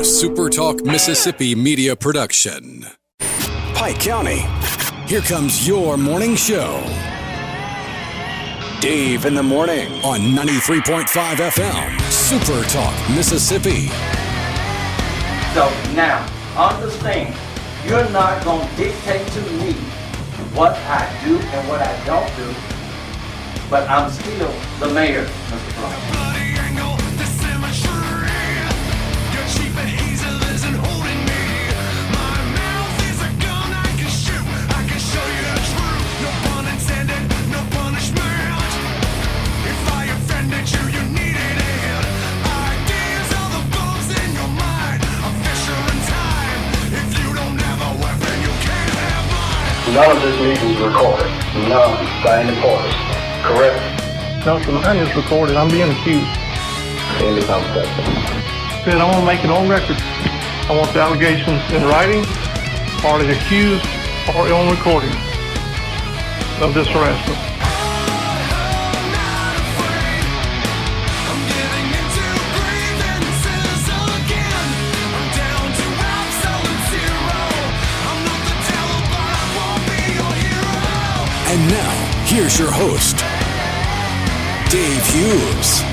SuperTalk Mississippi media production. Pike County, here comes your morning show. Dave in the morning on 93.5 FM, SuperTalk Mississippi. So now, understand, you're not going to dictate to me what I do and what I don't do, but I'm still the mayor, Mr. Brown. None of this meeting is recorded. None by any parties. Correct? No, sir, mine is recorded. I'm being accused. Any conversation. Said I want to make it on record. I want the allegations in writing, or the accused, or on recording of this harassment. And now, here's your host, Dave Hughes.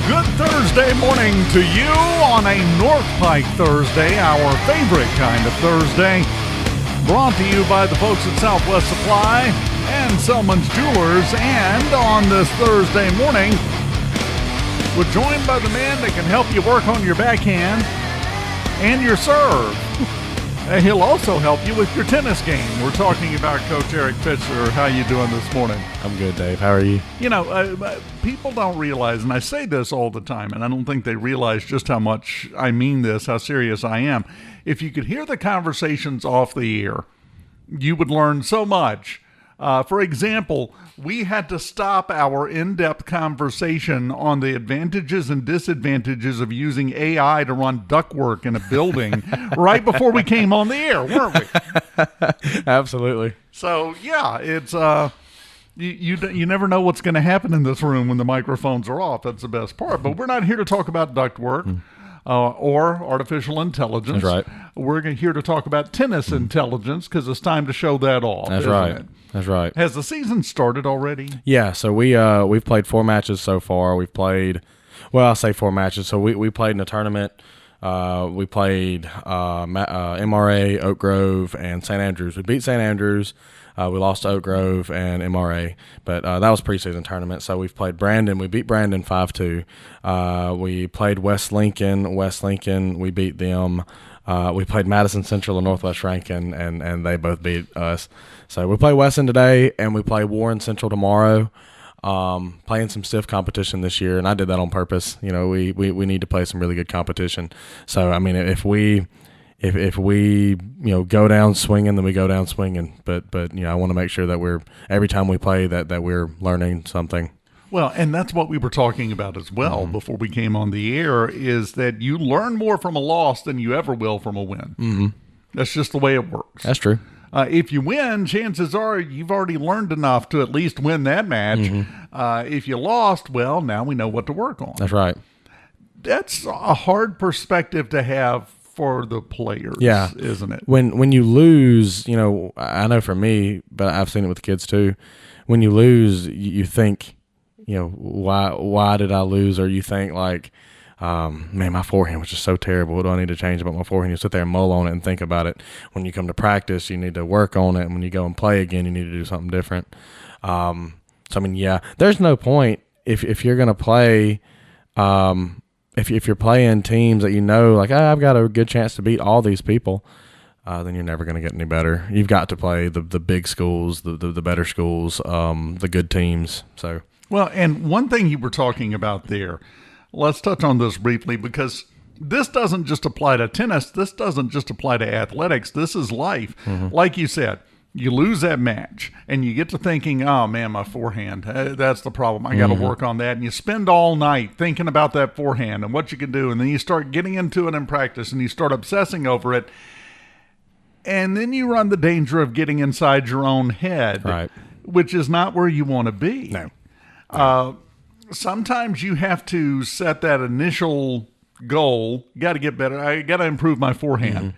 Good Thursday morning to you on a North Pike Thursday, our favorite kind of Thursday. Brought to you by the folks at Southwest Supply and Selman's Jewelers. And on this Thursday morning, we're joined by the man that can help you work on your backhand and your serve. He'll also help you with your tennis game. We're talking about Coach Erick Fischer. How you doing this morning? I'm good, Dave. How are you? You know, people don't realize, and I say this all the time, and I don't think they realize just how much I mean this, how serious I am. If you could hear the conversations off the air, you would learn so much. For example, we had to stop our in-depth conversation on the advantages and disadvantages of using AI to run ductwork in a building right before we came on the air, weren't we? Absolutely. So, yeah, it's you never know what's going to happen in this room when the microphones are off. That's the best part. But we're not here to talk about ductwork. Or artificial intelligence. That's right. We're here to talk about tennis intelligence because it's time to show that off. That's isn't right. it? That's right. Has the season started already? Yeah, so we've played 4 matches so far. We've played, well, I'll say 4 matches. So we played in a tournament. We played MRA, Oak Grove, and St. Andrews. We beat St. Andrews. We lost to Oak Grove and MRA, but that was preseason tournament. So we've played Brandon. We beat Brandon 5-2. We played West Lincoln. We beat them. We played Madison Central and Northwest Rankin, and they both beat us. So we play Weston today, and we play Warren Central tomorrow. Playing some stiff competition this year, and I did that on purpose. You know, we need to play some really good competition. So I mean, if we go down swinging, then we go down swinging. But I want to make sure that every time we play that we're learning something. Well, and that's what we were talking about as well before we came on the air, is that you learn more from a loss than you ever will from a win. Mm-hmm. That's just the way it works. That's true. If you win, chances are you've already learned enough to at least win that match. Mm-hmm. If you lost, well, now we know what to work on. That's right. That's a hard perspective to have for the players, isn't it? When you lose, I know for me, but I've seen it with the kids too. When you lose, you think, why did I lose? Or you think like, man, my forehand was just so terrible. What do I need to change about my forehand? You sit there and mull on it and think about it. When you come to practice, you need to work on it. And when you go and play again, you need to do something different. So, I mean, yeah, there's no point if you're going to play, if you're playing teams that like, I've got a good chance to beat all these people, then you're never going to get any better. You've got to play the big schools, the better schools, the good teams. So, well, and one thing you were talking about there, let's touch on this briefly, because this doesn't just apply to tennis. This doesn't just apply to athletics. This is life. Mm-hmm. Like you said, you lose that match and you get to thinking, oh man, my forehand, that's the problem. I got to work on that. And you spend all night thinking about that forehand and what you can do. And then you start getting into it in practice and you start obsessing over it. And then you run the danger of getting inside your own head, Right. which is not where you want to be. No. Sometimes you have to set that initial goal. Got to get better. I got to improve my forehand.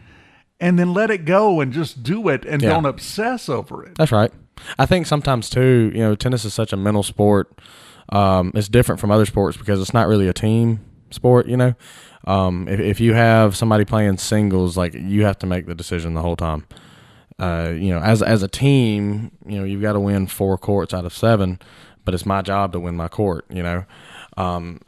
And then let it go and just do it and don't obsess over it. That's right. I think sometimes too, tennis is such a mental sport. It's different from other sports because it's not really a team sport, If you have somebody playing singles, like you have to make the decision the whole time. As a team, you've got to win 4 courts out of 7, but it's my job to win my court, and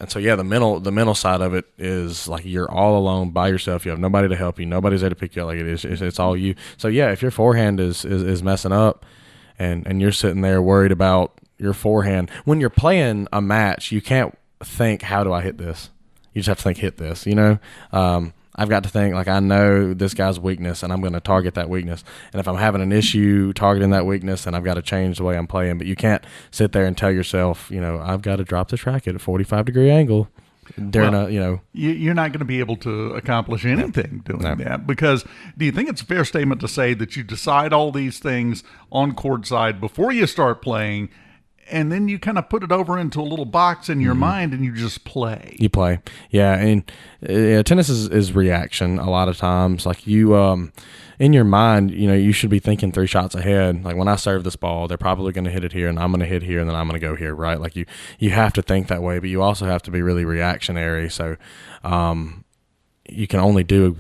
so the mental side of it is like you're all alone by yourself. You have nobody to help you. Nobody's there to pick you up. Like it's all you. So if your forehand is messing up, and you're sitting there worried about your forehand when you're playing a match, you can't think, how do I hit this? You just have to think, hit this. I've got to think, like, I know this guy's weakness, and I'm going to target that weakness. And if I'm having an issue targeting that weakness, then I've got to change the way I'm playing. But you can't sit there and tell yourself, I've got to drop this racket at a 45-degree angle during You're not going to be able to accomplish anything doing that, because do you think it's a fair statement to say that you decide all these things on courtside before you start playing, and then you kind of put it over into a little box in your mind and you just play? You play. Yeah. And tennis is reaction a lot of times. Like you, in your mind, you should be thinking 3 shots ahead. Like when I serve this ball, they're probably going to hit it here, and I'm going to hit here, and then I'm going to go here. Right. Like you have to think that way, but you also have to be really reactionary. So, you can only do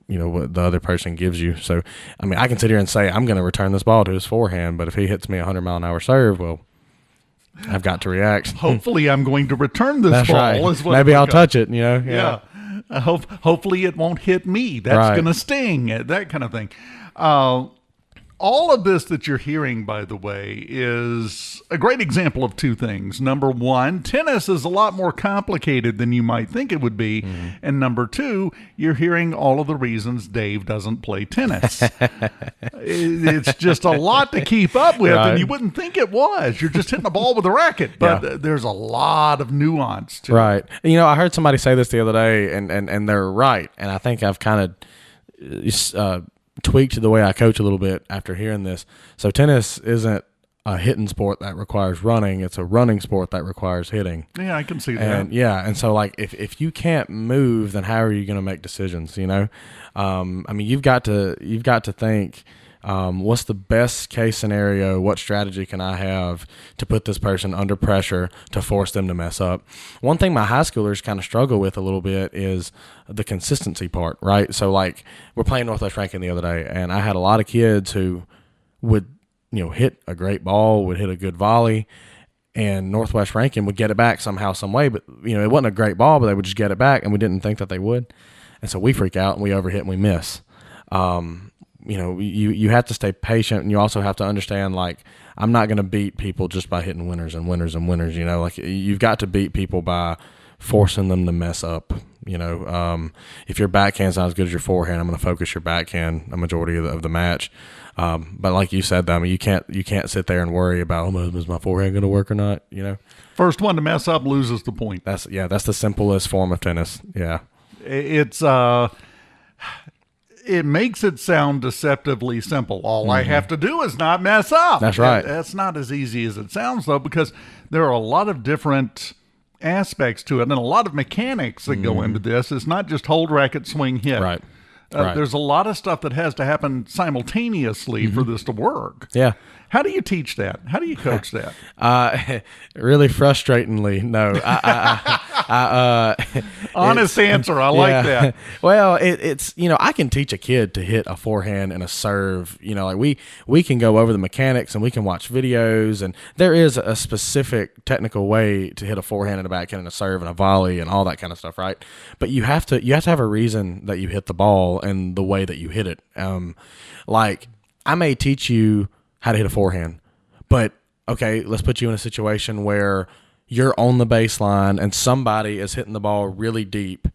what the other person gives you. So, I mean, I can sit here and say, I'm going to return this ball to his forehand, but if he hits me 100-mile-an-hour serve, well, I've got to react. Hopefully I'm going to return this That's ball. Right. Is what Maybe I'll touch it, Yeah. Hopefully it won't hit me. That's going to sting, that kind of thing. All of this that you're hearing, by the way, is a great example of 2 things. Number 1, tennis is a lot more complicated than you might think it would be. And number 2, you're hearing all of the reasons Dave doesn't play tennis. It's just a lot to keep up with, and you wouldn't think it was. You're just hitting a ball with a racket, but there's a lot of nuance to it. Right. I heard somebody say this the other day, and they're right. And I think I've kind of tweaked the way I coach a little bit after hearing this. So tennis isn't a hitting sport that requires running. It's a running sport that requires hitting. Yeah, I can see that. And and so like if you can't move, then how are you going to make decisions? I mean, you've got to think, what's the best case scenario? What strategy can I have to put this person under pressure to force them to mess up? One thing my high schoolers kind of struggle with a little bit is the consistency part, right? So like we're playing Northwest Rankin the other day, and I had a lot of kids who would, hit a great ball, would hit a good volley, and Northwest Rankin would get it back somehow, some way. But, it wasn't a great ball, but they would just get it back, and we didn't think that they would. And so we freak out and we overhit and we miss. You have to stay patient, and you also have to understand, like, I'm not going to beat people just by hitting winners and winners and winners. Like you've got to beat people by forcing them to mess up. If your backhand's not as good as your forehand, I'm going to focus your backhand a majority of the match. But like you said, I mean, you can't sit there and worry about, is my forehand going to work or not? First one to mess up loses the point. That's the simplest form of tennis. Yeah, it's it makes it sound deceptively simple. All I have to do is not mess up. That's right. That's not as easy as it sounds, though, because there are a lot of different aspects to it and a lot of mechanics that go into this. It's not just hold, racket, swing, hit. Right. There's a lot of stuff that has to happen simultaneously for this to work. Yeah. How do you teach that? How do you coach that? Really frustratingly, no. Honest answer. I like that. Well, it's I can teach a kid to hit a forehand and a serve. Like we can go over the mechanics and we can watch videos, and there is a specific technical way to hit a forehand and a backhand and a serve and a volley and all that kind of stuff, right? But you have to have a reason that you hit the ball and the way that you hit it. Like I may teach you how to hit a forehand, but okay, let's put you in a situation where you're on the baseline and somebody is hitting the ball really deep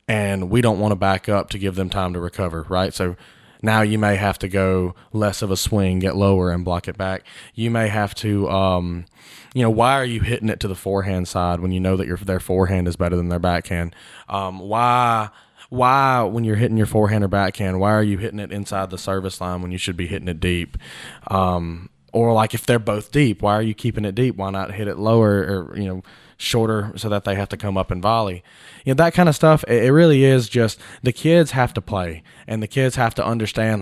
and we don't want to back up to give them time to recover, right? So now you may have to go less of a swing, get lower and block it back. You may have to, why are you hitting it to the forehand side when you know that their forehand is better than their backhand? Why why, when you're hitting your forehand or backhand, why are you hitting it inside the service line when you should be hitting it deep? Or like if they're both deep, why are you keeping it deep? Why not hit it lower or, shorter so that they have to come up and volley? That kind of stuff. It really is just the kids have to play and the kids have to understand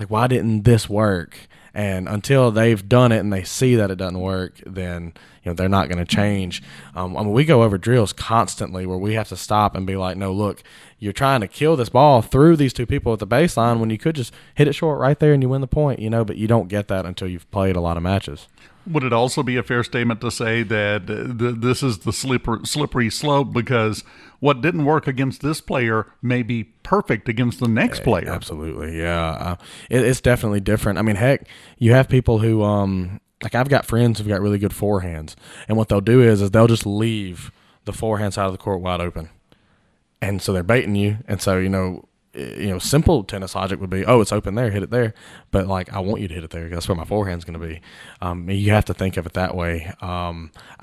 why didn't this work? And until they've done it and they see that it doesn't work, then they're not going to change. We go over drills constantly where we have to stop and be like, no, look, you're trying to kill this ball through these two people at the baseline when you could just hit it short right there and you win the point, but you don't get that until you've played a lot of matches. Would it also be a fair statement to say that this is the slippery slope because what didn't work against this player may be perfect against the next player? Absolutely, yeah. It's definitely different. I mean, heck, you have people who I've got friends who've got really good forehands, and what they'll do is they'll just leave the forehand side of the court wide open, and so they're baiting you. And so simple tennis logic would be, oh, it's open there, hit it there. But I want you to hit it there. That's where my forehand's going to be. You have to think of it that way.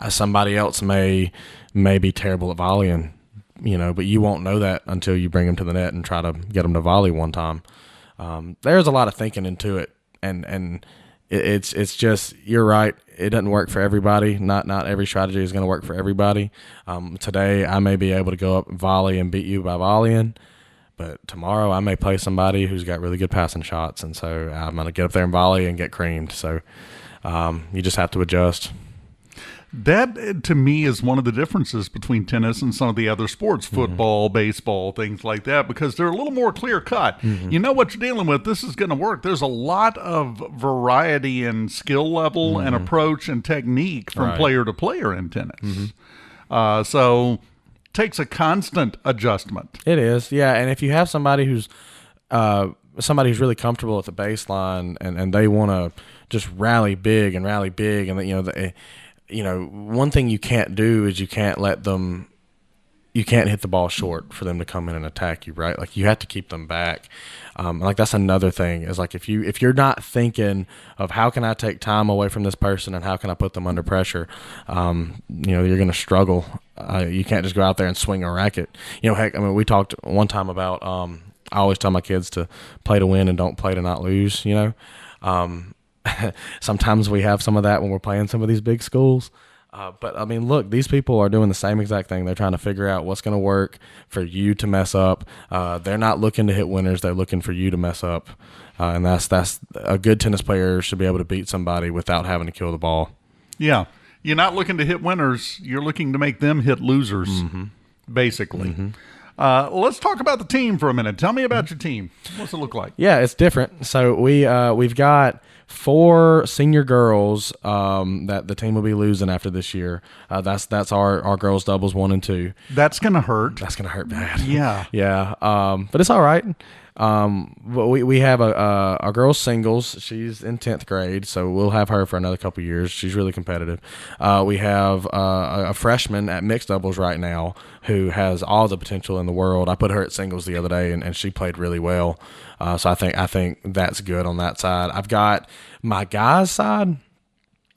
Somebody else may be terrible at volleying, but you won't know that until you bring them to the net and try to get them to volley one time. There's a lot of thinking into it, and it's just, you're right. It doesn't work for everybody. Not every strategy is going to work for everybody. Today I may be able to go up and volley and beat you by volleying, but tomorrow I may play somebody who's got really good passing shots, and so I'm going to get up there and volley and get creamed. So you just have to adjust. That, to me, is one of the differences between tennis and some of the other sports, football, baseball, things like that, because they're a little more clear-cut. You know what you're dealing with. This is going to work. There's a lot of variety in skill level and approach and technique from player to player in tennis. So takes a constant adjustment. It is, yeah. And if you have somebody who's really comfortable at the baseline and they want to just rally big, and one thing you can't do is you can't hit the ball short for them to come in and attack you, right? You have to keep them back. That's another thing is if you're not thinking of how can I take time away from this person and how can I put them under pressure, you're going to struggle. You can't just go out there and swing a racket. Heck, we talked one time about, I always tell my kids to play to win and don't play to not lose, Sometimes we have some of that when we're playing some of these big schools. But look, these people are doing the same exact thing. They're trying to figure out what's going to work for you to mess up. They're not looking to hit winners. They're looking for you to mess up. And that's a good tennis player should be able to beat somebody without having to kill the ball. Yeah. You're not looking to hit winners. You're looking to make them hit losers, basically. Let's talk about the team for a minute. Tell me about your team. What's it look like? Yeah, it's different. So we've got 4 senior girls that the team will be losing after this year. That's our girls doubles 1 and 2. That's gonna hurt. That's gonna hurt bad. Yeah. Yeah. But it's all right. But we have our girls singles. She's in 10th grade, so we'll have her for another couple years. She's really competitive. We have a freshman at mixed doubles right now who has all the potential in the world. I put her at singles the other day, and she played really well. So I think that's good on that side. I've got my guys' side.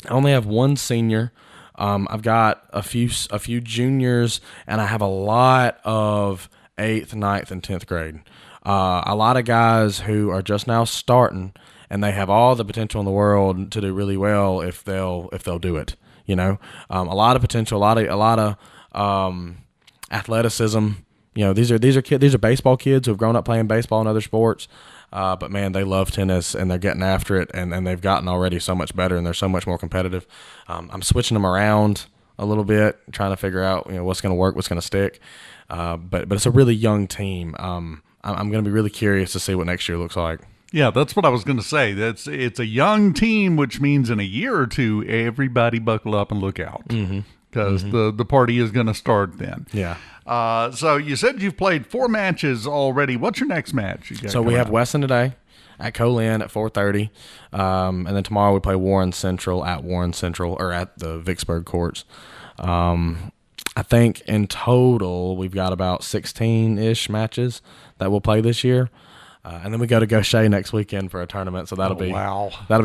I only have 1 senior. I've got a few juniors, and I have a lot of 8th, 9th, and 10th grade. A lot of guys who are just now starting, and they have all the potential in the world to do really well if they'll do it. A lot of potential, a lot of athleticism. These are baseball kids who have grown up playing baseball and other sports. But man, they love tennis and they're getting after it, and they've gotten already so much better and they're so much more competitive. I'm switching them around a little bit, trying to figure out what's going to work, what's going to stick. But it's a really young team. I'm going to be really curious to see what next year looks like. Yeah, that's what I was going to say. It's a young team, which means in a year or two, everybody buckle up and look out because the party is going to start then. Yeah. So you said you've played 4 matches already. What's your next match? So we have Weston today at Col at 4:30, and then tomorrow we play Warren Central at or at the Vicksburg courts. I think in total we've got about 16-ish matches that we'll play this year. And then we go to Gaucher next weekend for a tournament, so that'll be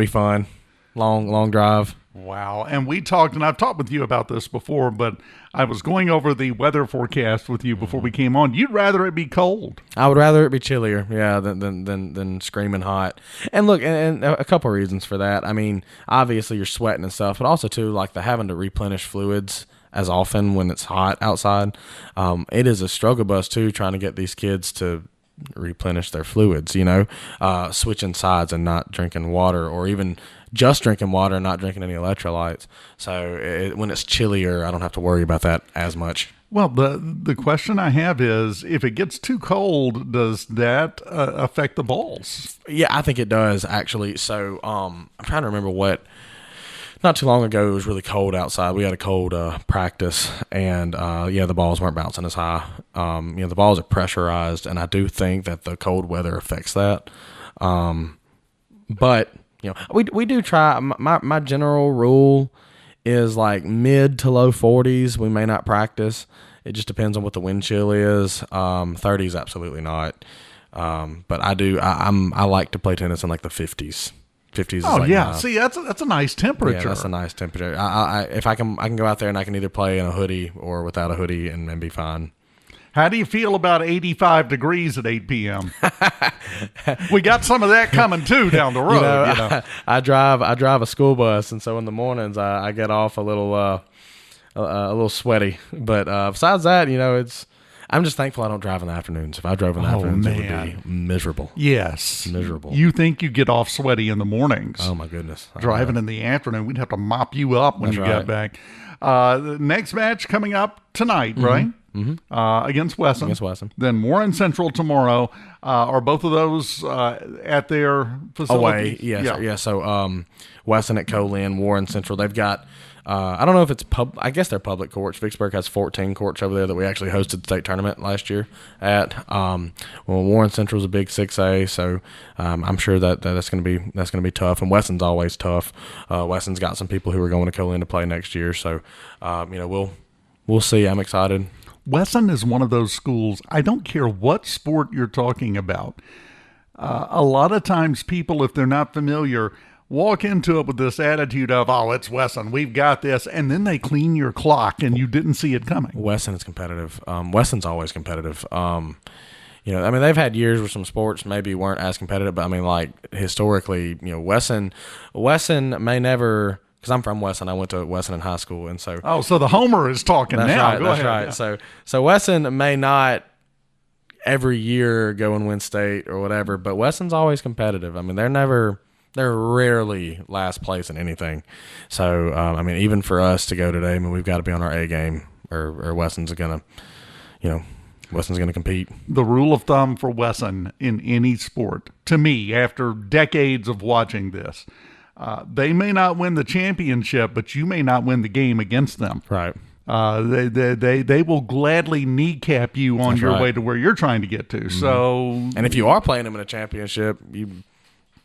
fun. long drive. Wow. And we talked, and I've talked with you about this before, but I was going over the weather forecast with you before we came on. You'd rather it be cold. I would rather it be chillier, than screaming hot. And look, and a couple of reasons for that. I mean, obviously you're sweating and stuff, but also too, like the having to replenish fluids as often when it's hot outside. It is a struggle bus too, trying to get these kids to replenish their fluids, switching sides and not drinking water, or even just drinking water and not drinking any electrolytes. So when it's chillier, I don't have to worry about that as much. Well, the question I have is, if it gets too cold, does that affect the balls? Yeah, I think it does, actually. So I'm trying to remember not too long ago, it was really cold outside. We had a cold practice, and the balls weren't bouncing as high. The balls are pressurized, and I do think that the cold weather affects that. But we do try. My general rule is like mid to low 40s. We may not practice. It just depends on what the wind chill is. 30s, absolutely not. But I like to play tennis in like the 50s. 50s. Oh, is yeah. See, that's a nice temperature. Yeah, that's a nice temperature. If I can go out there and I can either play in a hoodie or without a hoodie and be fine. How do you feel about 85 degrees at 8 p.m.? We got some of that coming too down the road. I drive a school bus, and so in the mornings I get off a little sweaty. But besides that, I'm just thankful I don't drive in the afternoons. If I drove in the afternoons, it would be miserable. Yes. Miserable. You think you get off sweaty in the mornings. Oh, my goodness. Driving in the afternoon, we'd have to mop you up when you got back. The next match coming up tonight, right? Mm-hmm. Against Wesson. Then Warren Central tomorrow. Are both of those at their facility? Away, yes. Yeah. So Wesson at Colin, Warren Central. They've got, I don't know if it's I guess they're public courts. Vicksburg has 14 courts over there that we actually hosted the state tournament last year at. Warren Central's a big 6A, so I'm sure that's going to be tough. And Wesson's always tough. Wesson's got some people who are going to Colin to play next year, so we'll see. I'm excited. Wesson is one of those schools, I don't care what sport you're talking about. A lot of times people, if they're not familiar, walk into it with this attitude of, oh, it's Wesson, we've got this, and then they clean your clock and you didn't see it coming. Wesson is competitive. Wesson's always competitive. They've had years where some sports maybe weren't as competitive, but like historically, Wesson may never... Because I'm from Wesson. I went to Wesson in high school, and so... Oh, so the homer is talking now. Right, Go ahead. Right. Yeah. So Wesson may not every year go and win state or whatever, but Wesson's always competitive. I mean, they're rarely last place in anything. So, even for us to go today, we've got to be on our A game, or Wesson's going to compete. The rule of thumb for Wesson in any sport, to me, after decades of watching this... they may not win the championship, but you may not win the game against them. Right. They will gladly kneecap you on your way to where you're trying to get to. Mm-hmm. So, and if you are playing them in a championship, you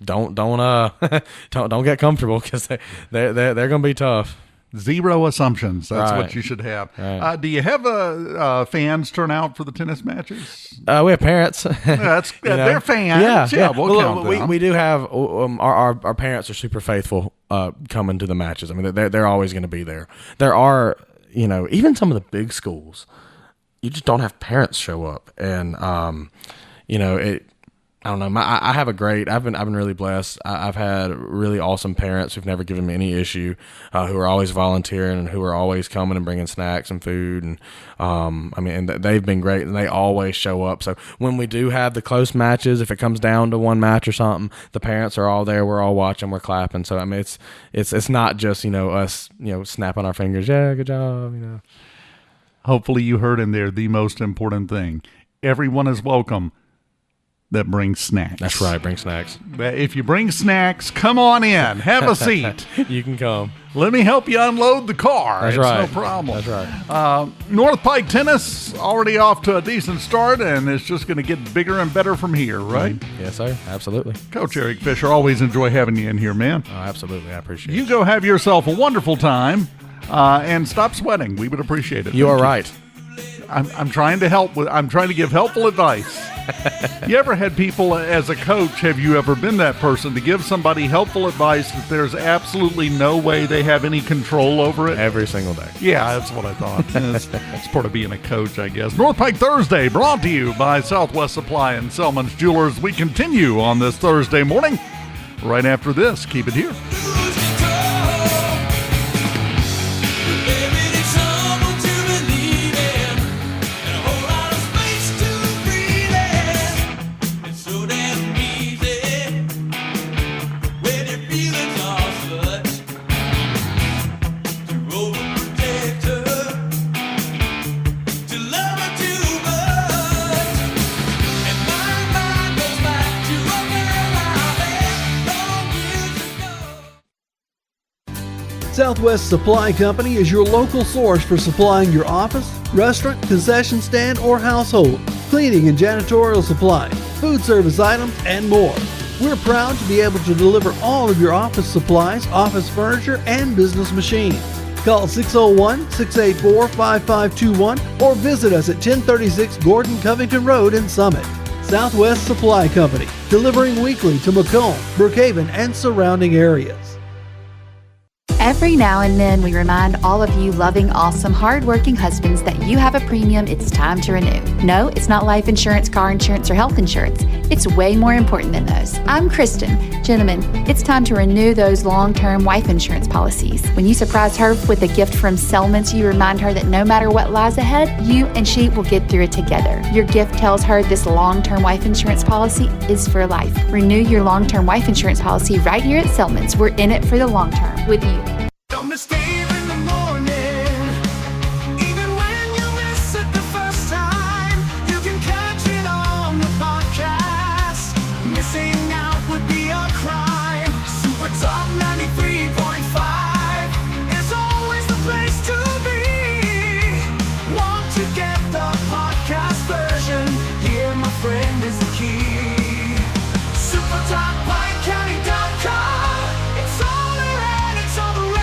don't get comfortable, because they're going to be tough. Zero assumptions. That's right. What you should have. Right. Do you have fans turn out for the tennis matches? We have parents. They're fans. Yeah. We'll count them. We do have our parents are super faithful coming to the matches. I mean, they're always going to be there. There are, even some of the big schools, you just don't have parents show up, and I don't know. I've been really blessed. I've had really awesome parents who've never given me any issue, who are always volunteering and who are always coming and bringing snacks and food. And they've been great, and they always show up. So when we do have the close matches, if it comes down to one match or something, the parents are all there. We're all watching. We're clapping. So it's not just us snapping our fingers. Yeah, good job. Hopefully you heard in there the most important thing. Everyone is welcome that brings snacks. That's right, bring snacks. If you bring snacks, come on in. Have a seat. You can come. Let me help you unload the car. That's it's right. No problem. That's right. North Pike Tennis already off to a decent start, and it's just going to get bigger and better from here, right? Yes, sir. Absolutely. Coach Erick Fischer, always enjoy having you in here, man. Oh, absolutely. I appreciate it. You go have yourself a wonderful time, and stop sweating. We would appreciate it. You are right. I'm trying to give helpful advice. You ever had people as a coach, have you ever been that person to give somebody helpful advice that there's absolutely no way they have any control over it? Every single day. Yeah, that's what I thought. It's part of being a coach, I guess. North Pike Thursday, brought to you by Southwest Supply and Selman's Jewelers. We continue on this Thursday morning. Right after this, keep it here. Southwest Supply Company is your local source for supplying your office, restaurant, concession stand, or household, cleaning and janitorial supplies, food service items, and more. We're proud to be able to deliver all of your office supplies, office furniture, and business machines. Call 601-684-5521 or visit us at 1036 Gordon Covington Road in Summit. Southwest Supply Company, delivering weekly to Macomb, Brookhaven, and surrounding areas. Every now and then, we remind all of you loving, awesome, hardworking husbands that you have a premium it's time to renew. No, it's not life insurance, car insurance, or health insurance. It's way more important than those. I'm Kristen. Gentlemen, it's time to renew those long-term wife insurance policies. When you surprise her with a gift from Selman's, you remind her that no matter what lies ahead, you and she will get through it together. Your gift tells her this long-term wife insurance policy is for life. Renew your long-term wife insurance policy right here at Selman's. We're in it for the long term with you. Don't escape in the morning. Even when you miss it the first time, you can catch it on the podcast. Missing out would be a crime. Super Talk 93.5 is always the place to be. Want to get the podcast version? Here, my friend, is the key. SuperTalkPikeCounty.com. It's all around, it's all around.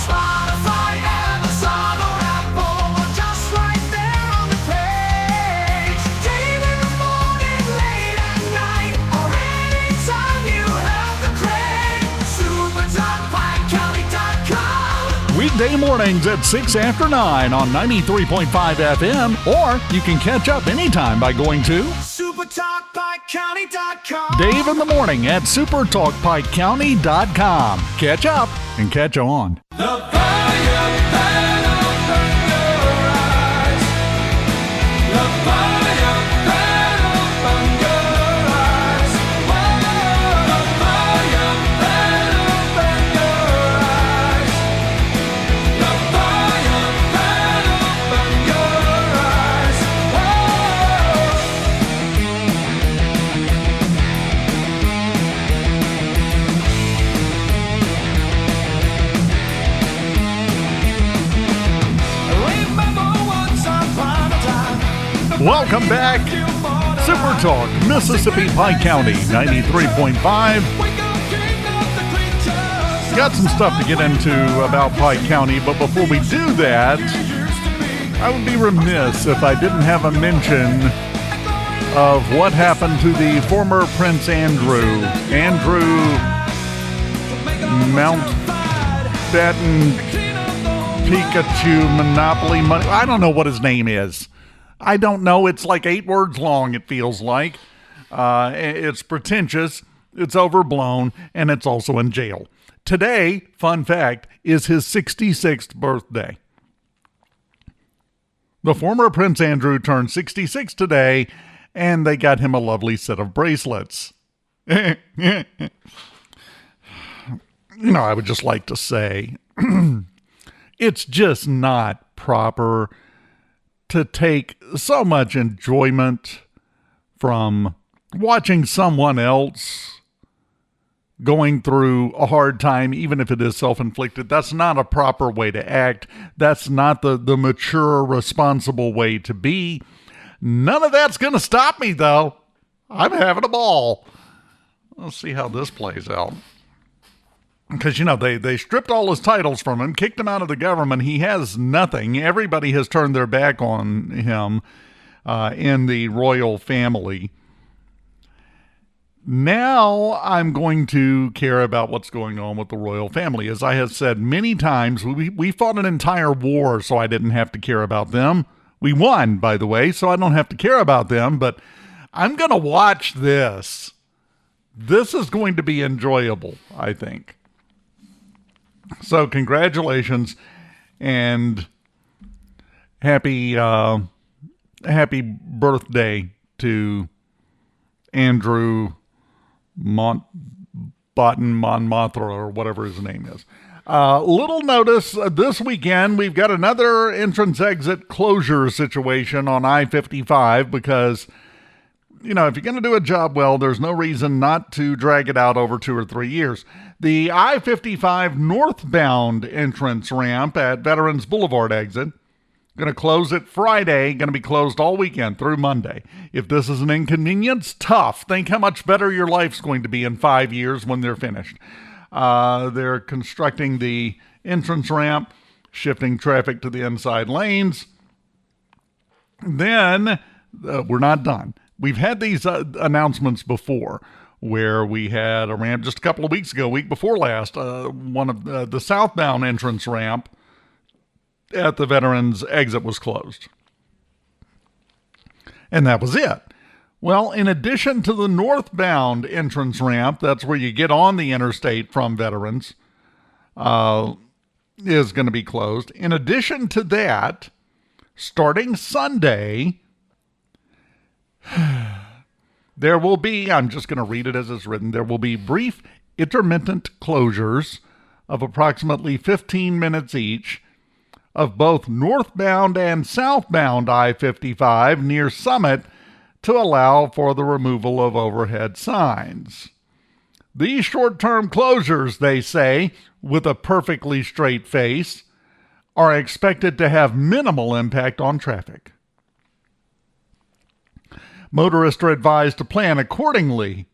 Spotify, Amazon, or Apple, or just right there on the page. Dave in the morning, late at night, or anytime you have the craze. SuperTalkPikeCounty.com. Weekday mornings at 6 after 9 on 93.5 FM, or you can catch up anytime by going to SuperTalkPikeCounty.com. Dave in the morning at SuperTalkPikeCounty.com. Catch up and catch on. The fire that'll burn your eyes. The fire that'll burn your eyes. Whoa, the fire that'll burn your eyes. The fire that'll burn your eyes. Welcome back. Super Talk, Mississippi, Pike County, 93.5. Got some stuff to get into about Pike County, but before we do that, I would be remiss if I didn't have a mention of what happened to the former Prince Andrew Mountbatten Pikachu Monopoly Money. I don't know what his name is. I don't know. It's like 8 words long, it feels like. It's pretentious, it's overblown, and it's also in jail. Today, fun fact, is his 66th birthday. The former Prince Andrew turned 66 today, and they got him a lovely set of bracelets. I would just like to say, it's just not proper to take so much enjoyment from watching someone else going through a hard time, even if it is self-inflicted. That's not a proper way to act. That's not the mature, responsible way to be. None of that's going to stop me, though. I'm having a ball. Let's see how this plays out. because, they stripped all his titles from him, kicked him out of the government. He has nothing. Everybody has turned their back on him in the royal family. Now I'm going to care about what's going on with the royal family. As I have said many times, we fought an entire war, so I didn't have to care about them. We won, by the way, so I don't have to care about them, but I'm going to watch this. This is going to be enjoyable, I think. So congratulations and happy birthday to Andrew Monmouth or whatever his name is. Little notice this weekend, we've got another entrance exit closure situation on I-55 because, if you're going to do a job well, there's no reason not to drag it out over 2 or 3 years. The I-55 northbound entrance ramp at Veterans Boulevard exit, going to close it Friday, going to be closed all weekend through Monday. If this is an inconvenience, tough. Think how much better your life's going to be in 5 years when they're finished. They're constructing the entrance ramp, shifting traffic to the inside lanes. Then we're not done. We've had these announcements before where we had a ramp just a couple of weeks ago, week before last, one of the southbound entrance ramp at the Veterans exit was closed. And that was it. Well, in addition to the northbound entrance ramp, that's where you get on the interstate from Veterans, is going to be closed. In addition to that, starting Sunday, there will be, I'm just going to read it as it's written, there will be brief intermittent closures of approximately 15 minutes each of both northbound and southbound I-55 near Summit to allow for the removal of overhead signs. These short-term closures, they say, with a perfectly straight face, are expected to have minimal impact on traffic. Motorists are advised to plan accordingly.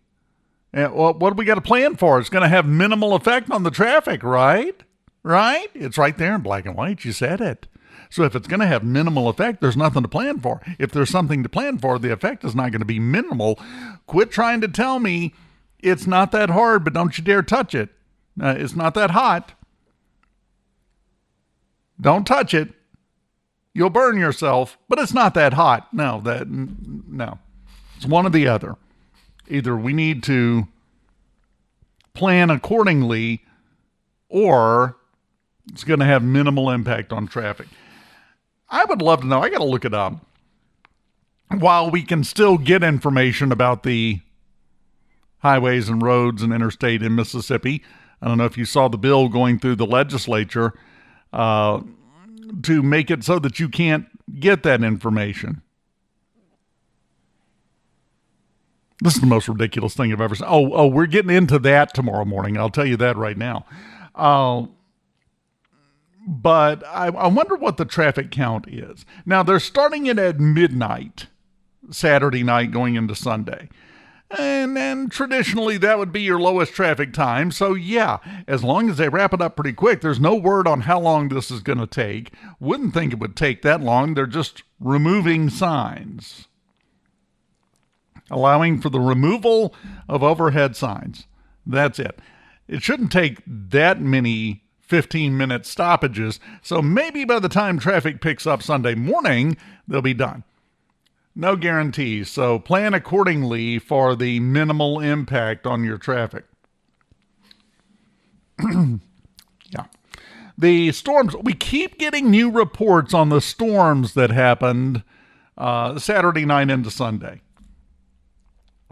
And what do we got to plan for? It's going to have minimal effect on the traffic, right? Right? It's right there in black and white. You said it. So if it's going to have minimal effect, there's nothing to plan for. If there's something to plan for, the effect is not going to be minimal. Quit trying to tell me it's not that hard, but don't you dare touch it. It's not that hot. Don't touch it. You'll burn yourself, but it's not that hot. No. It's one or the other. Either we need to plan accordingly or it's going to have minimal impact on traffic. I would love to know. I got to look it up. While we can still get information about the highways and roads and interstate in Mississippi, I don't know if you saw the bill going through the legislature to make it so that you can't get that information. This is the most ridiculous thing I've ever seen. Oh, we're getting into that tomorrow morning. I'll tell you that right now. But I wonder what the traffic count is. Now, they're starting it at midnight, Saturday night going into Sunday. And then traditionally, that would be your lowest traffic time. So, yeah, as long as they wrap it up pretty quick, there's no word on how long this is going to take. Wouldn't think it would take that long. They're just removing signs, allowing for the removal of overhead signs. That's it. It shouldn't take that many 15-minute stoppages, so maybe by the time traffic picks up Sunday morning, they'll be done. No guarantees, so plan accordingly for the minimal impact on your traffic. Yeah. The storms, we keep getting new reports on the storms that happened Saturday night into Sunday.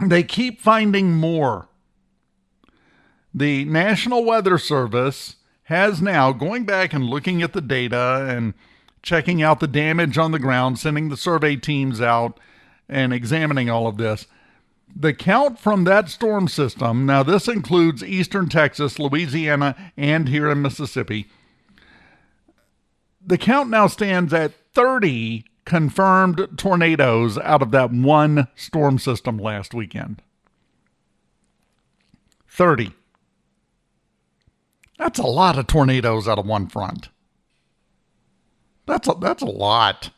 They keep finding more. The National Weather Service has now, going back and looking at the data and checking out the damage on the ground, sending the survey teams out and examining all of this. The count from that storm system, now this includes eastern Texas, Louisiana, and here in Mississippi. The count now stands at 30 confirmed tornadoes out of that one storm system last weekend. 30. That's a lot of tornadoes out of one front. That's a lot.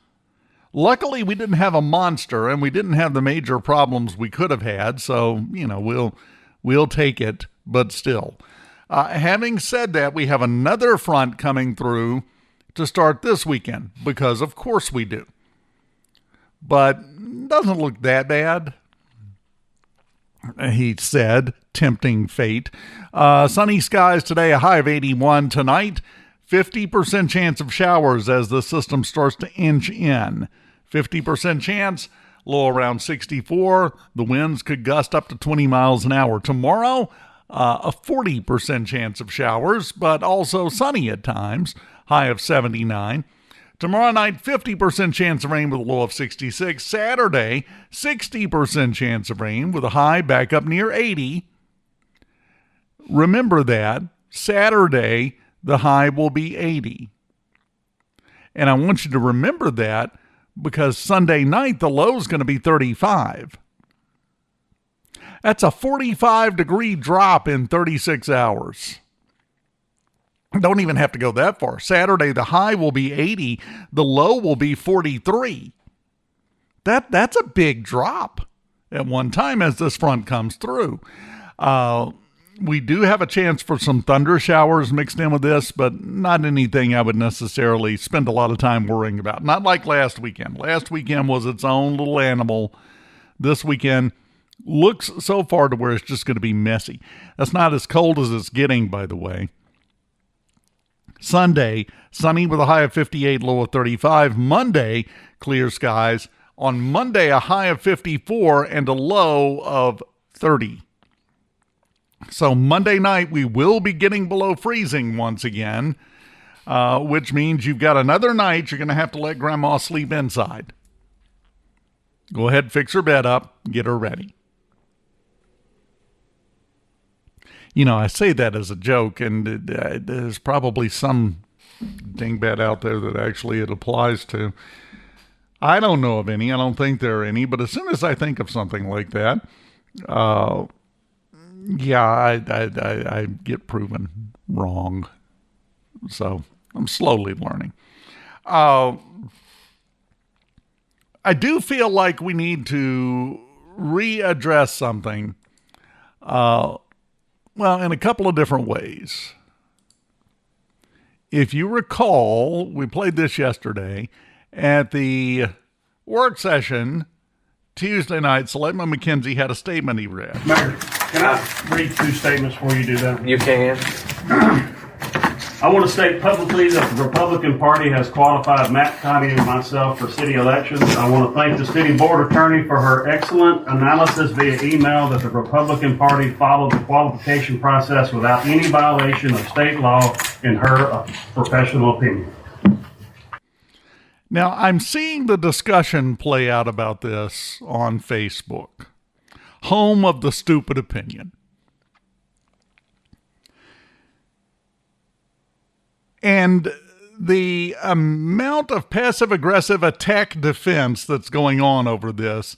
Luckily, we didn't have a monster, and we didn't have the major problems we could have had, so, we'll take it, but still. Having said that, we have another front coming through to start this weekend, because of course we do. But doesn't look that bad, he said, tempting fate. Sunny skies today, a high of 81. Tonight, 50% chance of showers as the system starts to inch in. 50% chance, low around 64. The winds could gust up to 20 miles an hour. Tomorrow, a 40% chance of showers, but also sunny at times, high of 79. Tomorrow night, 50% chance of rain with a low of 66. Saturday, 60% chance of rain with a high back up near 80. Remember that. Saturday, the high will be 80. And I want you to remember that because Sunday night, the low is going to be 35. That's a 45-degree drop in 36 hours. Don't even have to go that far. Saturday, the high will be 80. The low will be 43. That's a big drop at one time as this front comes through. We do have a chance for some thunder showers mixed in with this, but not anything I would necessarily spend a lot of time worrying about. Not like last weekend. Last weekend was its own little animal. This weekend looks so far to where it's just going to be messy. That's not as cold as it's getting, by the way. Sunday, sunny with a high of 58, low of 35. Monday, clear skies. On Monday, a high of 54 and a low of 30. So Monday night, we will be getting below freezing once again, which means you've got another night you're going to have to let Grandma sleep inside. Go ahead, fix her bed up, get her ready. I say that as a joke, and there's probably some dingbat out there that actually it applies to. I don't know of any. I don't think there are any. But as soon as I think of something like that, I get proven wrong. So I'm slowly learning. I do feel like we need to readdress something. Well, in a couple of different ways. If you recall, we played this yesterday at the work session Tuesday night. Selectman McKenzie had a statement he read. Mayor, can I read two statements before you do that? You can. I want to state publicly that the Republican Party has qualified Matt Connie and myself for city elections. I want to thank the city board attorney for her excellent analysis via email that the Republican Party followed the qualification process without any violation of state law in her professional opinion. Now, I'm seeing the discussion play out about this on Facebook. Home of the stupid opinion. And the amount of passive-aggressive attack defense that's going on over this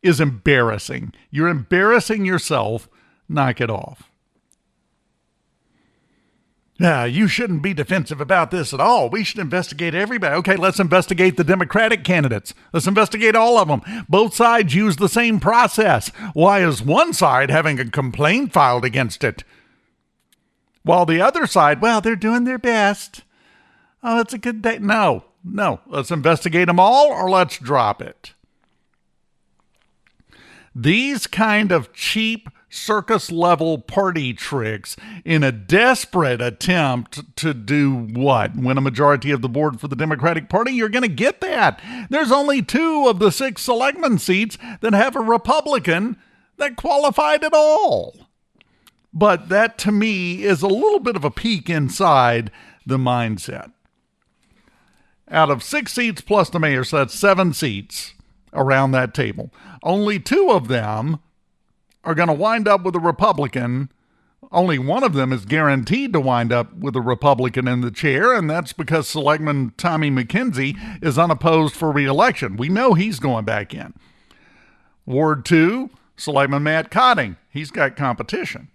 is embarrassing. You're embarrassing yourself. Knock it off. Yeah, you shouldn't be defensive about this at all. We should investigate everybody. Okay, let's investigate the Democratic candidates. Let's investigate all of them. Both sides use the same process. Why is one side having a complaint filed against it? While the other side, well, they're doing their best. Oh, it's a good day. No. Let's investigate them all or let's drop it. These kind of cheap circus-level party tricks in a desperate attempt to do what? Win a majority of the board for the Democratic Party? You're going to get that. There's only 2 of the 6 selectman seats that have a Republican that qualified at all. But that, to me, is a little bit of a peek inside the mindset. Out of 6 seats plus the mayor, so that's 7 seats around that table. Only 2 of them are going to wind up with a Republican. Only one of them is guaranteed to wind up with a Republican in the chair, and that's because Selectman Tommy McKenzie is unopposed for re-election. We know he's going back in. Ward 2, Selectman Matt Cotting. He's got competition.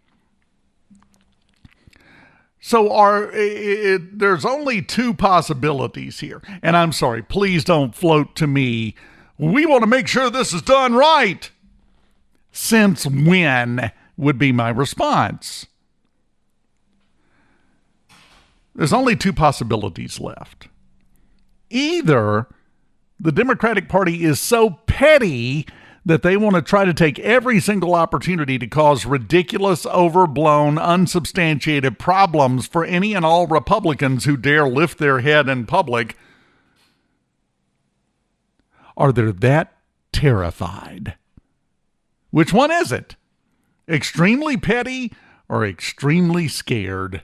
So there's only two possibilities here. And I'm sorry, please don't float to me, we want to make sure this is done right. Since when would be my response? There's only two possibilities left. Either the Democratic Party is so petty that they want to try to take every single opportunity to cause ridiculous, overblown, unsubstantiated problems for any and all Republicans who dare lift their head in public. Or they're that terrified. Which one is it? Extremely petty or extremely scared?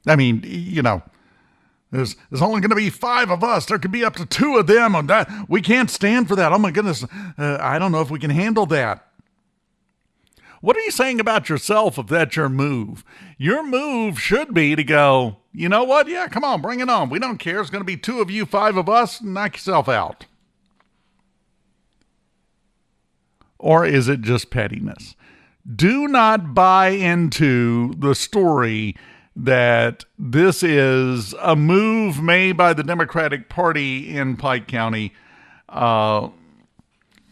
I mean, you know, there's only going to be 5 of us. There could be up to 2 of them. And that, we can't stand for that. Oh, my goodness. I don't know if we can handle that. What are you saying about yourself if that's your move? Your move should be to go, you know what? Yeah, come on, bring it on. We don't care. It's going to be 2 of you, 5 of us. Knock yourself out. Or is it just pettiness? Do not buy into the story that this is a move made by the Democratic Party in Pike County to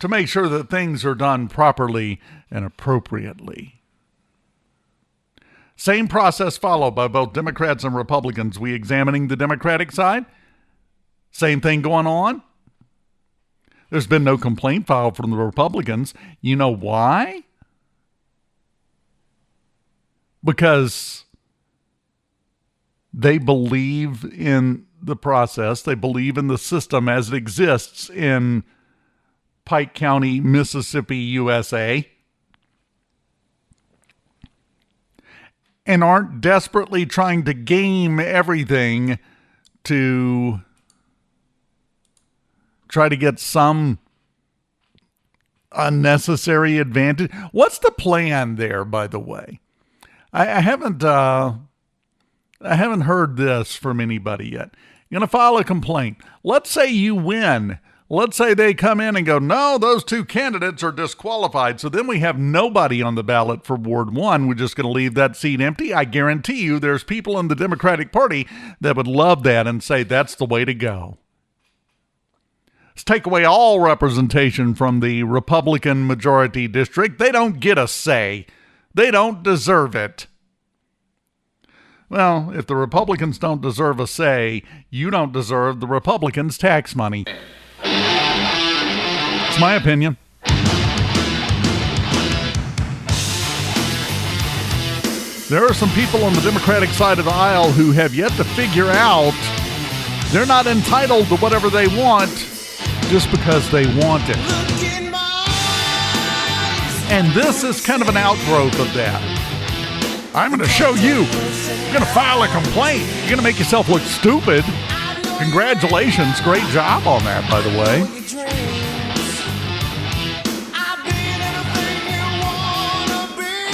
make sure that things are done properly and appropriately. Same process followed by both Democrats and Republicans. We examining the Democratic side. Same thing going on. There's been no complaint filed from the Republicans. You know why? Because they believe in the process. They believe in the system as it exists in Pike County, Mississippi, USA. And aren't desperately trying to game everything to try to get some unnecessary advantage. What's the plan there, by the way? I haven't heard this from anybody yet. You're going to file a complaint. Let's say you win. Let's say they come in and go, no, those 2 candidates are disqualified. So then we have nobody on the ballot for Ward 1. We're just going to leave that seat empty. I guarantee you there's people in the Democratic Party that would love that and say that's the way to go. Let's take away all representation from the Republican majority district. They don't get a say. They don't deserve it. Well, if the Republicans don't deserve a say, you don't deserve the Republicans' tax money. It's my opinion. There are some people on the Democratic side of the aisle who have yet to figure out they're not entitled to whatever they want just because they want it. And this is kind of an outgrowth of that. I'm going to show you. You're going to file a complaint. You're going to make yourself look stupid. Congratulations. Great job on that, by the way.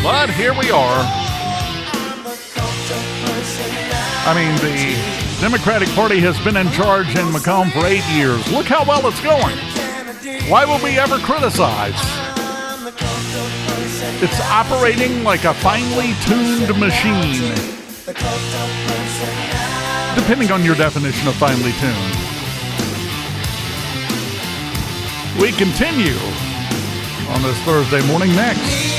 But here we are. I mean, the Democratic Party has been in charge in Macomb for 8 years. Look how well it's going. Why would we ever criticize? It's operating like a finely tuned machine. Depending on your definition of finely tuned. We continue on this Thursday morning next.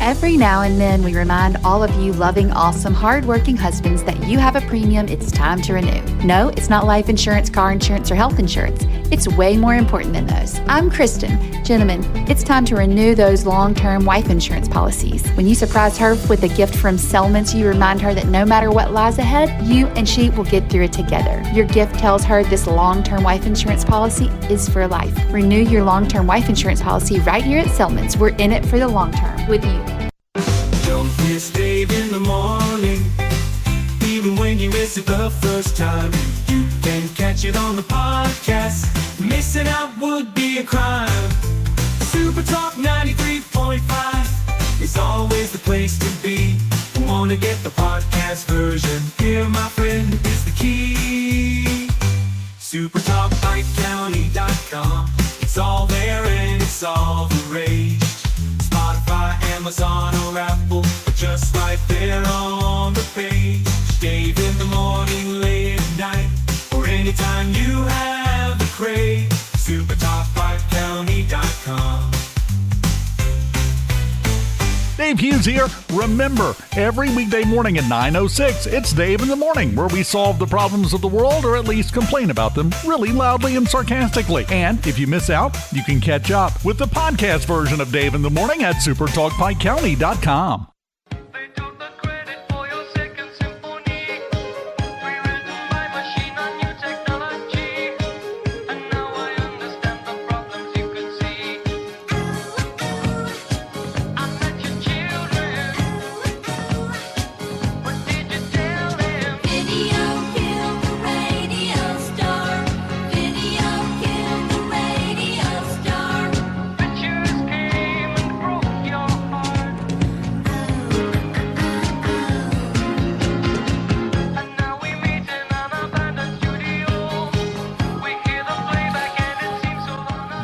Every now and then, we remind all of you loving, awesome, hardworking husbands that you have a premium it's time to renew. No, it's not life insurance, car insurance, or health insurance. It's way more important than those. I'm Kristen. Gentlemen, it's time to renew those long-term wife insurance policies. When you surprise her with a gift from Selmans, you remind her that no matter what lies ahead, you and she will get through it together. Your gift tells her this long-term wife insurance policy is for life. Renew your long-term wife insurance policy right here at Selmans. We're in it for the long term with you. Don't miss Dave in the morning, even it the first time, you can catch it on the podcast. Missing out would be a crime. SuperTalk 93.5 is always the place to be. Wanna get the podcast version? Here, my friend, is the key. SuperTalkPikeCounty.com. It's all there and it's all the rage. Spotify, Amazon, or Apple, just right there on the page. Dave in the morning, late at night, or anytime you have the crave. SuperTalkPikeCounty.com. Dave Hughes here. Remember, every weekday morning at 9:06, it's Dave in the Morning, where we solve the problems of the world, or at least complain about them really loudly and sarcastically. And if you miss out, you can catch up with the podcast version of Dave in the Morning at SuperTalkPikeCounty.com.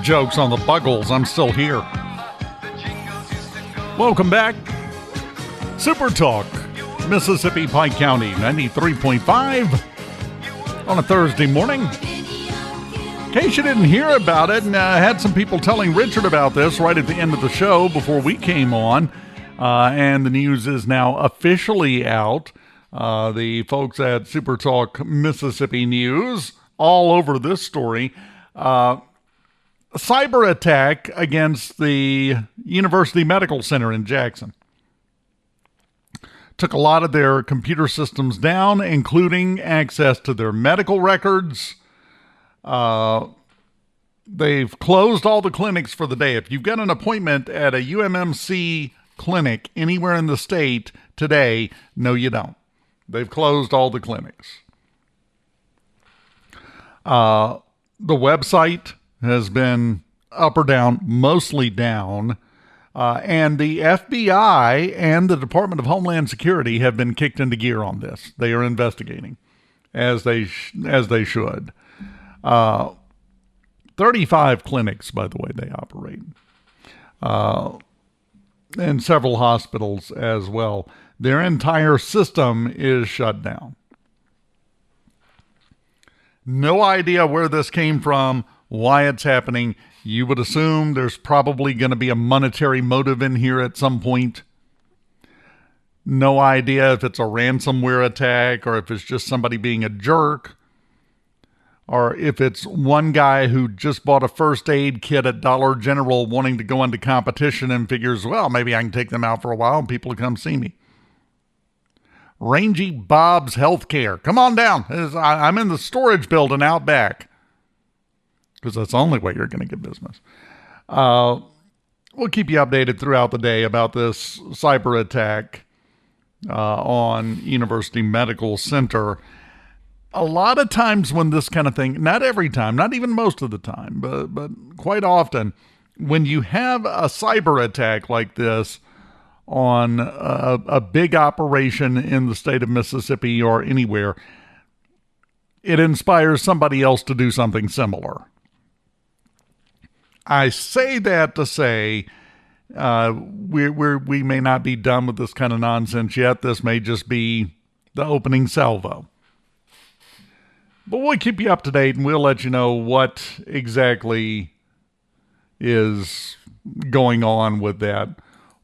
Jokes on the Buggles. I'm still here. Welcome back. Super Talk, Mississippi, Pike County, 93.5 on a Thursday morning. In case you didn't hear about it, and I had some people telling Richard about this right at the end of the show before we came on, and the news is now officially out. The folks at Super Talk Mississippi News all over this story. Cyber attack against the University Medical Center in Jackson. Took a lot of their computer systems down, including access to their medical records. They've closed all the clinics for the day. If you've got an appointment at a UMMC clinic anywhere in the state today, no, you don't. They've closed all the clinics. The website has been up or down, mostly down, and the FBI and the Department of Homeland Security have been kicked into gear on this. They are investigating, as they should. 35 clinics, by the way, they operate, and several hospitals as well. Their entire system is shut down. No idea where this came from, why it's happening. You would assume there's probably going to be a monetary motive in here at some point. No idea if it's a ransomware attack or if it's just somebody being a jerk, or if it's one guy who just bought a first aid kit at Dollar General wanting to go into competition and figures, well, maybe I can take them out for a while and people will come see me. Rangy Bob's Healthcare. Come on down. I'm in the storage building out back, because that's the only way you're going to get business. We'll keep you updated throughout the day about this cyber attack on University Medical Center. A lot of times when this kind of thing, not every time, not even most of the time, but quite often, when you have a cyber attack like this on a big operation in the state of Mississippi or anywhere, it inspires somebody else to do something similar. I say that to say we may not be done with this kind of nonsense yet. This may just be the opening salvo. But we'll keep you up to date, and we'll let you know what exactly is going on with that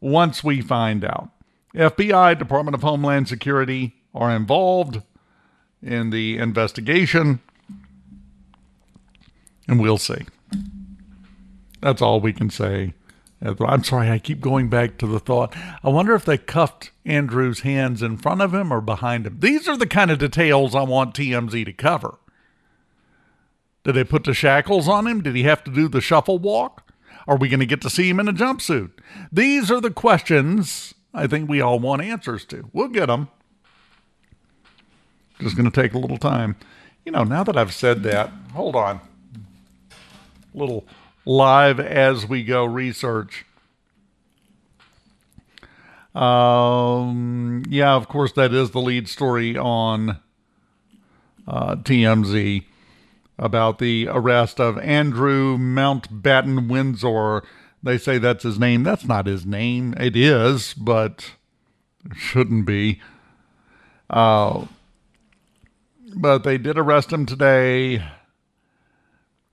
once we find out. FBI, Department of Homeland Security are involved in the investigation, and we'll see. That's all we can say. I'm sorry, I keep going back to the thought. I wonder if they cuffed Andrew's hands in front of him or behind him. These are the kind of details I want TMZ to cover. Did they put the shackles on him? Did he have to do the shuffle walk? Are we going to get to see him in a jumpsuit? These are the questions I think we all want answers to. We'll get them. Just going to take a little time. You know, now that I've said that, hold on. Little live as we go research. Yeah, of course, that is the lead story on TMZ about the arrest of Andrew Mountbatten Windsor. They say that's his name. That's not his name. It is, but it shouldn't be. But they did arrest him today.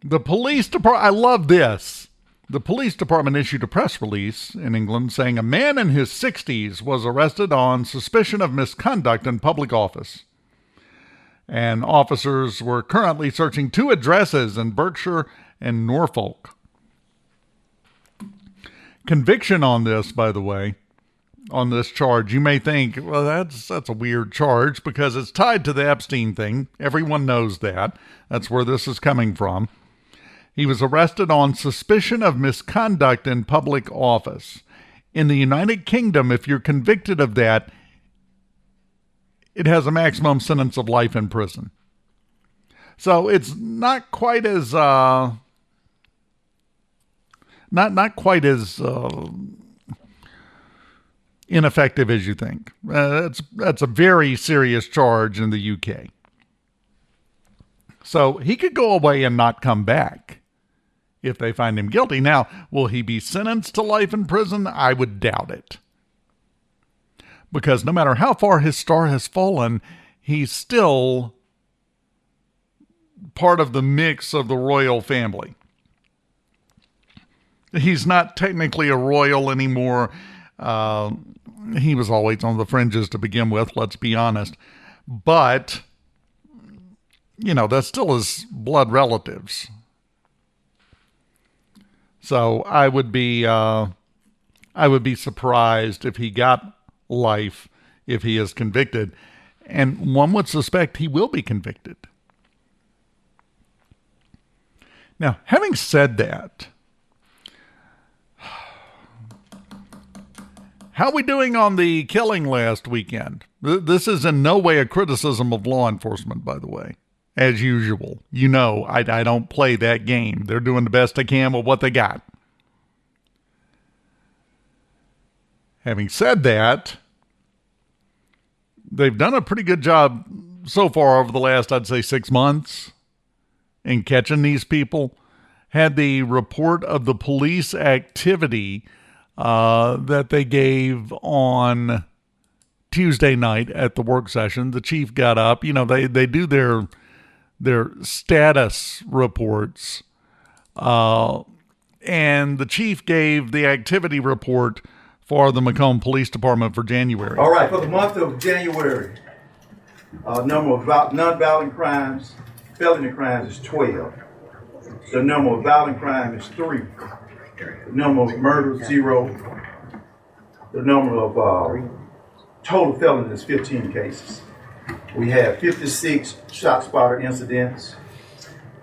The police department, I love this. The police department issued a press release in England saying a man in his 60s was arrested on suspicion of misconduct in public office. And officers were currently searching 2 addresses in Berkshire and Norfolk. Conviction on this, by the way, on this charge, you may think, well, that's a weird charge because it's tied to the Epstein thing. Everyone knows that. That's where this is coming from. He was arrested on suspicion of misconduct in public office. In the United Kingdom, if you're convicted of that, it has a maximum sentence of life in prison. So it's not quite as ineffective as you think. That's a very serious charge in the UK. So he could go away and not come back if they find him guilty. Now, will he be sentenced to life in prison? I would doubt it. Because no matter how far his star has fallen, he's still part of the mix of the royal family. He's not technically a royal anymore. He was always on the fringes to begin with, let's be honest. But, you know, that's still his blood relatives. So I would be surprised if he got life if he is convicted. And one would suspect he will be convicted. Now, having said that, how are we doing on the killing last weekend? This is in no way a criticism of law enforcement, by the way. As usual. You know, I don't play that game. They're doing the best they can with what they got. Having said that, they've done a pretty good job so far over the last, I'd say, 6 months in catching these people. Had the report of the police activity that they gave on Tuesday night at the work session. The chief got up. You know, they do their status reports. And the chief gave the activity report for the Macomb Police Department for January. All right, for the month of January, number of non-violent crimes, felony crimes is 12. The number of violent crime is 3. The number of murders, 0. The number of total felonies is 15 cases. We have 56 shot spotter incidents.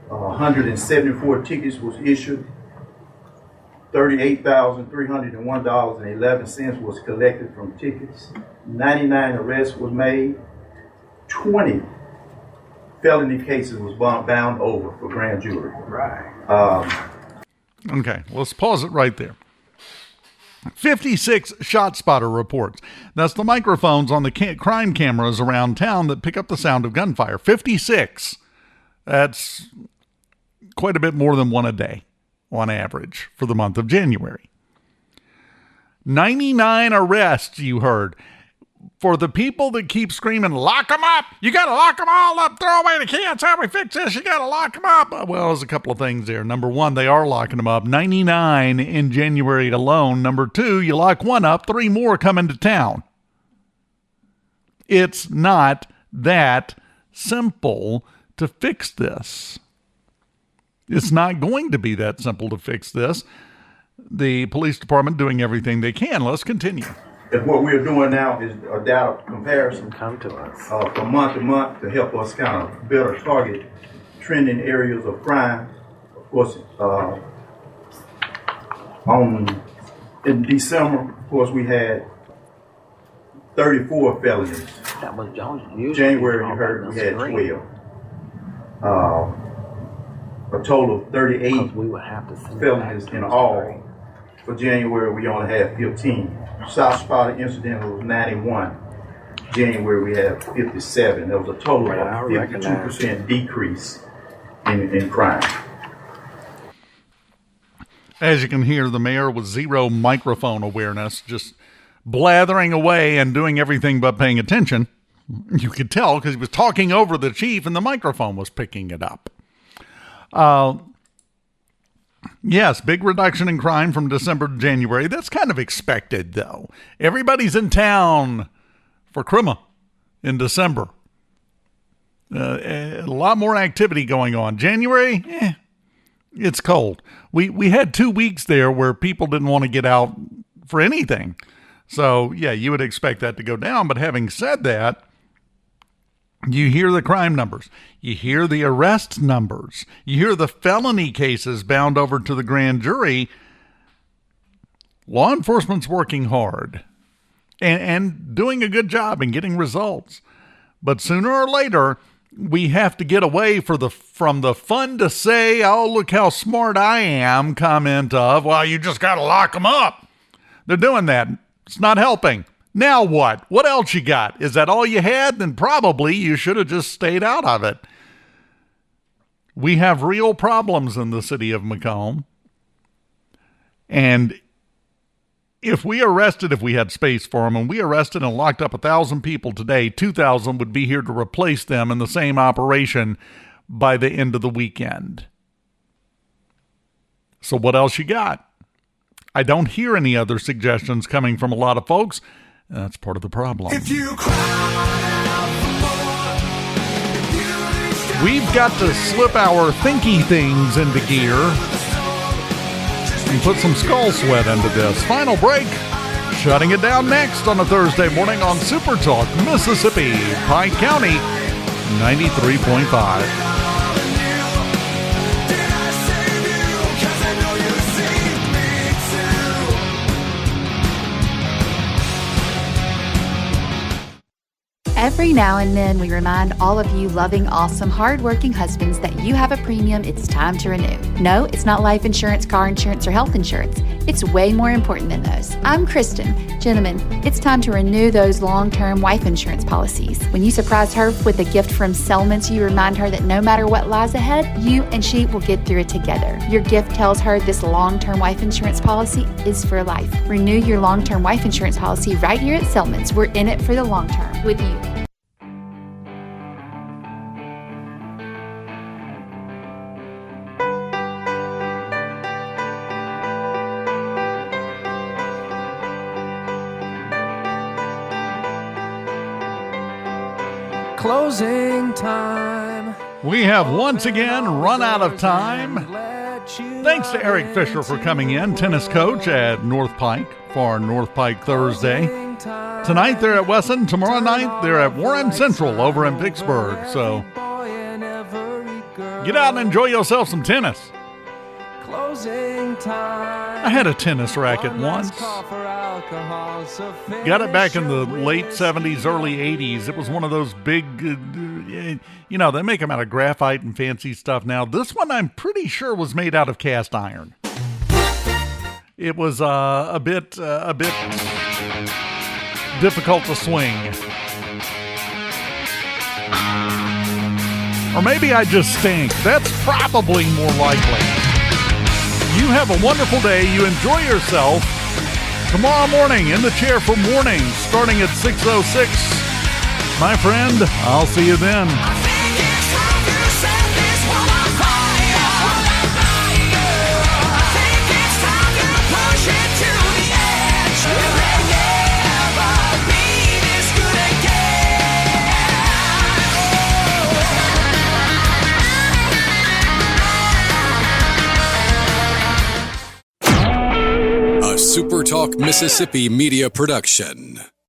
174 tickets was issued. $38,301.11 was collected from tickets. 99 arrests was made. 20 felony cases was bound over for grand jury. Right. Okay, let's pause it right there. 56 shot spotter reports. That's the microphones on the crime cameras around town that pick up the sound of gunfire. 56. That's quite a bit more than one a day on average for the month of January. 99 arrests, you heard. For the people that keep screaming, lock them up! You got to lock them all up! Throw away the kids! How we fix this? You got to lock them up! Well, there's a couple of things there. Number one, they are locking them up. 99 in January alone. Number two, you lock one up, 3 more come into town. It's not that simple to fix this. It's not going to be that simple to fix this. The police department doing everything they can. Let's continue. And what we're doing now is a data comparison from month to month to help us kind of better target trending areas of crime. Of course, in December, of course, we had 34 felonies That was Jones. Usually January, you heard we had 12. A total of 38 we would have to felonies in all. For January, we only had 15. South Sparta incident was 91. January, we had 57. There was a total of 52% decrease in crime. As you can hear, the mayor with zero microphone awareness, just blathering away and doing everything but paying attention. You could tell because he was talking over the chief and the microphone was picking it up. Yes, big reduction in crime from December to January. That's kind of expected, though. Everybody's in town for Christmas in December. A lot more activity going on. January, it's cold. We had 2 weeks there where people didn't want to get out for anything. So, yeah, you would expect that to go down. But having said that, you hear the crime numbers. You hear the arrest numbers. You hear the felony cases bound over to the grand jury. Law enforcement's working hard and doing a good job and getting results. But sooner or later, we have to get away from the fun to say, oh, look how smart I am comment of, well, you just got to lock them up. They're doing that. It's not helping. Now what? What else you got? Is that all you had? Then probably you should have just stayed out of it. We have real problems in the city of Macomb. And if we had space for them, and we arrested and locked up 1,000 people today, 2,000 would be here to replace them in the same operation by the end of the weekend. So what else you got? I don't hear any other suggestions coming from a lot of folks. That's part of the problem. We've got to slip our thinky things into gear and put some skull sweat into this. Final break. Shutting it down next on a Thursday morning on SuperTalk, Mississippi, Pike County, 93.5. Every now and then, we remind all of you loving, awesome, hardworking husbands that you have a premium it's time to renew. No, it's not life insurance, car insurance, or health insurance. It's way more important than those. I'm Kristen. Gentlemen, it's time to renew those long-term wife insurance policies. When you surprise her with a gift from Selmans, you remind her that no matter what lies ahead, you and she will get through it together. Your gift tells her this long-term wife insurance policy is for life. Renew your long-term wife insurance policy right here at Selmans. We're in it for the long term with you. Closing time. We have once again run out of time. Thanks to Erick Fischer for coming in, tennis coach at North Pike for North Pike Thursday. Tonight they're at Wesson. Tomorrow night they're at Warren Central over in Vicksburg. So get out and enjoy yourself some tennis. I had a tennis racket once. Got it back in the late 70s, early 80s. It was one of those big, they make them out of graphite and fancy stuff now. This one I'm pretty sure was made out of cast iron. It was a bit difficult to swing. Or maybe I just stink. That's probably more likely. You have a wonderful day. You enjoy yourself. Tomorrow morning, in the chair for mornings, starting at 6:06. My friend, I'll see you then. SuperTalk Mississippi Media Production.